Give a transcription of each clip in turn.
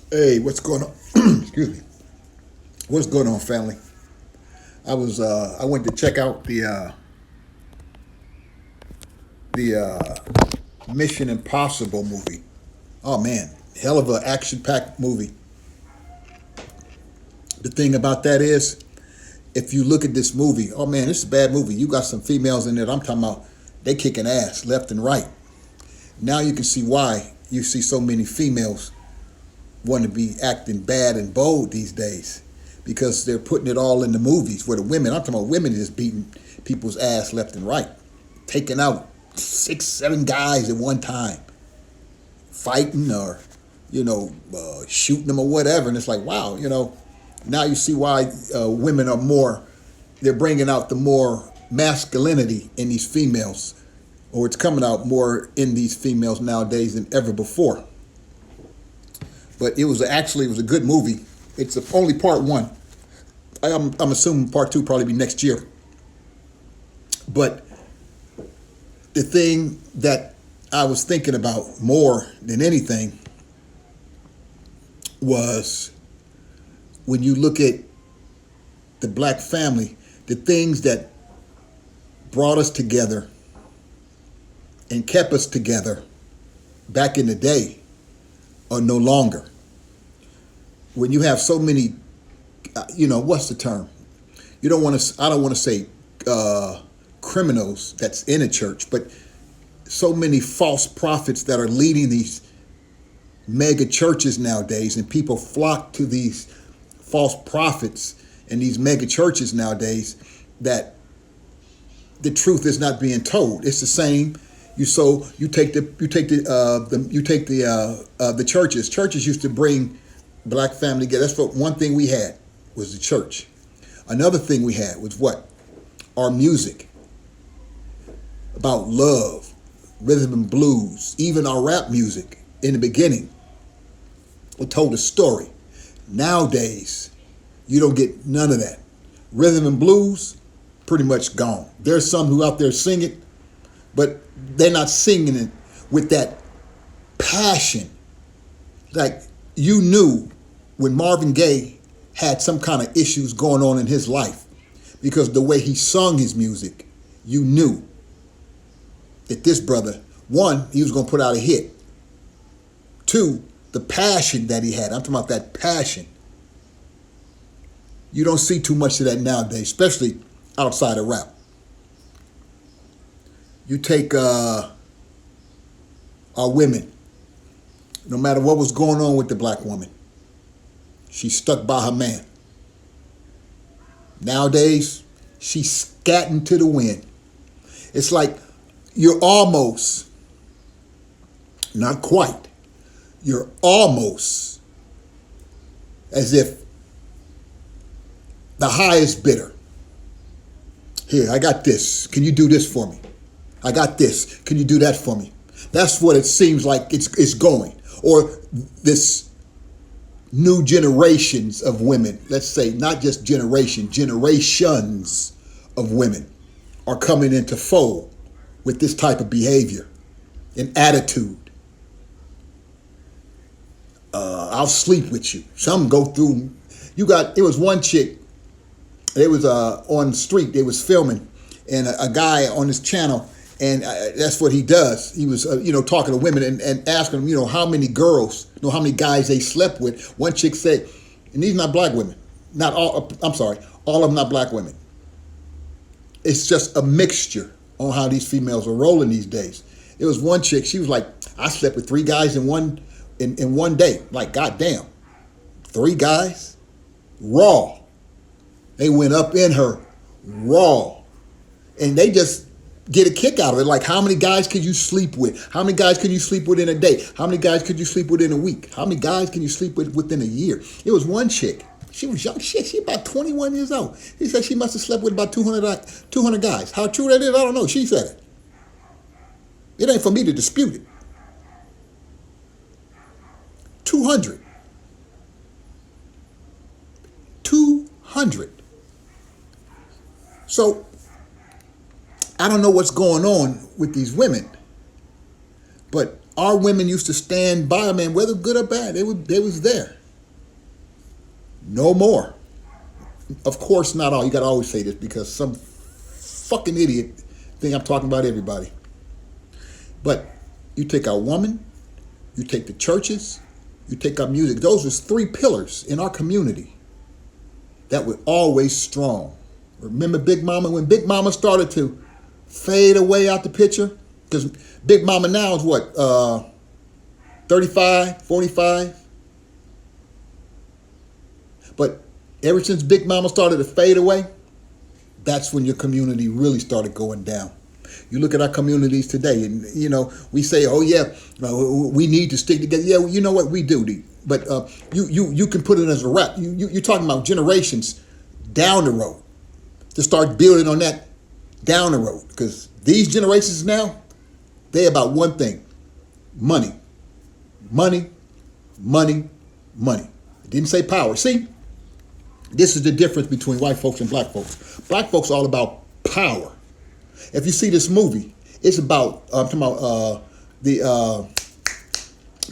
Hey, what's going on? Excuse me. What's going on, family? I went to check out the Mission Impossible movie. Oh man, hell of a action-packed movie. The thing about that is, if you look at this movie, oh man, this is a bad movie. You got some females in there. I'm talking about they kicking ass left and right. Now you can see why you see so many females want to be acting bad and bold these days because they're putting it all in the movies where the women, I'm talking about women just beating people's ass left and right, taking out six, seven guys at one time, fighting or, shooting them or whatever. And it's like, wow, now you see why women are more, they're bringing out the more masculinity in these females, or it's coming out more in these females nowadays than ever before. But it was a good movie. It's only part one. I'm assuming part two probably be next year. But the thing that I was thinking about more than anything was when you look at the black family, the things that brought us together and kept us together back in the day are no longer. When you have so many, what's the term? You don't want to. I don't want to say criminals that's in a church, but so many false prophets that are leading these mega churches nowadays, and people flock to these false prophets and these mega churches nowadays that the truth is not being told. It's the same. You take the churches. Churches used to bring black family together. That's what one thing we had was the church. Another thing we had was what? Our music about love, rhythm and blues, even our rap music in the beginning. It told a story. Nowadays, you don't get none of that. Rhythm and blues, pretty much gone. There's some who out there sing it, but they're not singing it with that passion. Like you knew when Marvin Gaye had some kind of issues going on in his life because the way he sung his music, you knew that this brother, one, he was going to put out a hit. Two, the passion that he had. I'm talking about that passion. You don't see too much of that nowadays, especially outside of rap. You take our women, no matter what was going on with the black woman, she stuck by her man. Nowadays, she's scatting to the wind. It's like you're almost, not quite, you're almost as if the highest bidder. Here, I got this. Can you do this for me? I got this. Can you do that for me? That's what it seems like it's going. Or this new generations of women, let's say not just generation, generations of women are coming into fold with this type of behavior and attitude. I'll sleep with you. Some go through. It was one chick. They was on the street. They was filming, and a guy on his channel, and that's what he does. He was, talking to women and asking them, how many girls, how many guys they slept with. One chick said, and these not black women, not all. I'm sorry, all of them not black women. It's just a mixture on how these females are rolling these days. It was one chick. She was like, I slept with three guys in one day. Like, goddamn, three guys, raw. They went up in her raw. And they just get a kick out of it. Like, how many guys could you sleep with? How many guys could you sleep with in a day? How many guys could you sleep with in a week? How many guys can you sleep with within a year? It was one chick. She was young shit. She about 21 years old. He said she must have slept with about 200 guys. How true that is, I don't know. She said it. It ain't for me to dispute it. 200. 200. So, I don't know what's going on with these women, but Our women used to stand by a man, whether good or bad. They was there. No more. Of course, not all. You got to always say this because some fucking idiot think I'm talking about everybody. But you take our woman, you take the churches, you take our music. Those are three pillars in our community that were always strong. Remember Big Mama? When Big Mama started to fade away out the picture, because Big Mama now is what, 35, 45? But ever since Big Mama started to fade away, that's when your community really started going down. You look at our communities today, and we say, "Oh yeah, we need to stick together." Yeah, well, you know what, we do. But you can put it as a rap. You're talking about generations down the road to start building on that down the road, because these generations now, they're about one thing: money, money, money, money. It didn't say power. See, this is the difference between white folks and black folks. Black folks are all about power. If you see this movie, it's about, I'm talking about the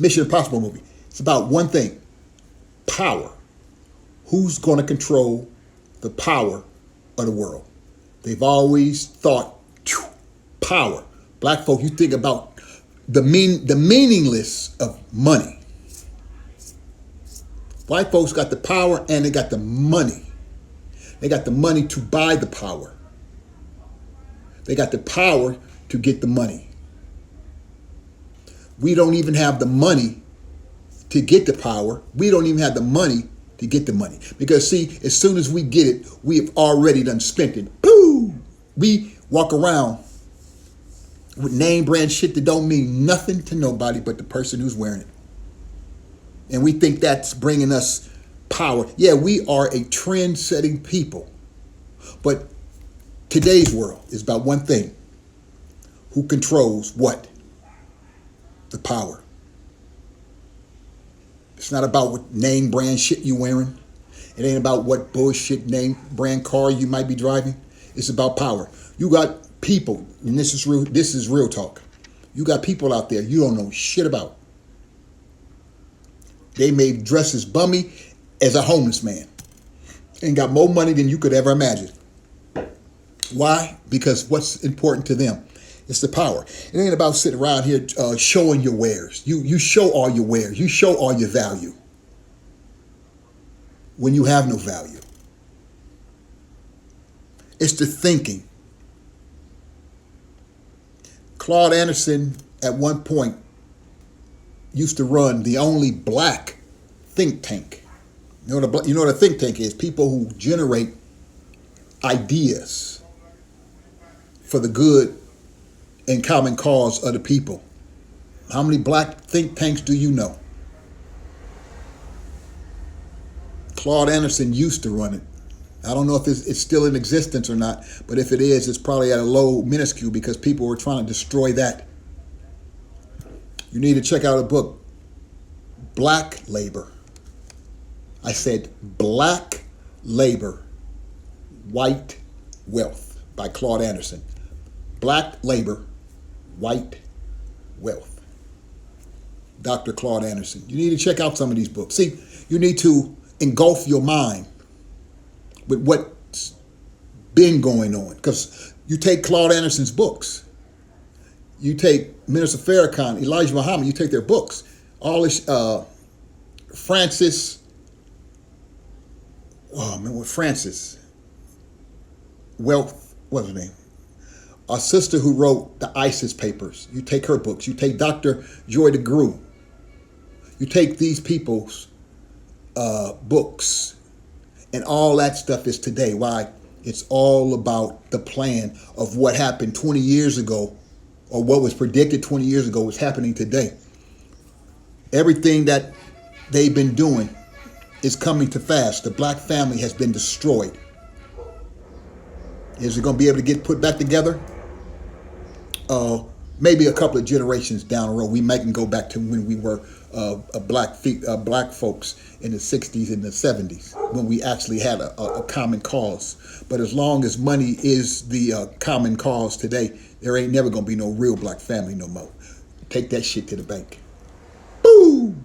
Mission Impossible movie. It's about one thing: power. Who's going to control the power of the world? They've always thought power. Black folk, you think about the meaningless of money. White folks got the power and they got the money. They got the money to buy the power. They got the power to get the money. We don't even have the money to get the power. We don't even have the money to get the money. Because see, as soon as we get it, we have already done spent it. Boom! We walk around with name brand shit that don't mean nothing to nobody but the person who's wearing it. And we think that's bringing us power. Yeah, we are a trend-setting people. But today's world is about one thing: who controls what? The power. It's not about what name brand shit you wearing. It ain't about what bullshit name brand car you might be driving. It's about power. You got people, and this is real talk. You got people out there you don't know shit about. They may dress as bummy as a homeless man and got more money than you could ever imagine. Why? Because what's important to them? It's the power. It ain't about sitting around here showing your wares. You show all your wares. You show all your value when you have no value. It's the thinking. Claude Anderson at one point used to run the only black think tank. You know what a think tank is? People who generate ideas for the good and common cause of the people. How many black think tanks do you know? Claude Anderson used to run it. I don't know if it's still in existence or not, but if it is, it's probably at a low minuscule because people were trying to destroy that. You need to check out a book, Black Labor. I said Black Labor, White Wealth by Claude Anderson. Black Labor, White Wealth. Dr. Claude Anderson. You need to check out some of these books. See, you need to engulf your mind with what's been going on. Because you take Claude Anderson's books. You take Minister Farrakhan, Elijah Muhammad, you take their books. All this, Francis Wealth, what's her name? A sister who wrote the ISIS papers. You take her books. You take Dr. Joy DeGruy. You take these people's books. And all that stuff is today. Why? It's all about the plan of what happened 20 years ago, or what was predicted 20 years ago was happening today. Everything that they've been doing is coming to pass. The black family has been destroyed. Is it going to be able to get put back together? Maybe a couple of generations down the road. We might can go back to when we were black folks in the 60s and the 70s, when we actually had a common cause. But as long as money is the common cause today, there ain't never going to be no real black family no more. Take that shit to the bank. Boom.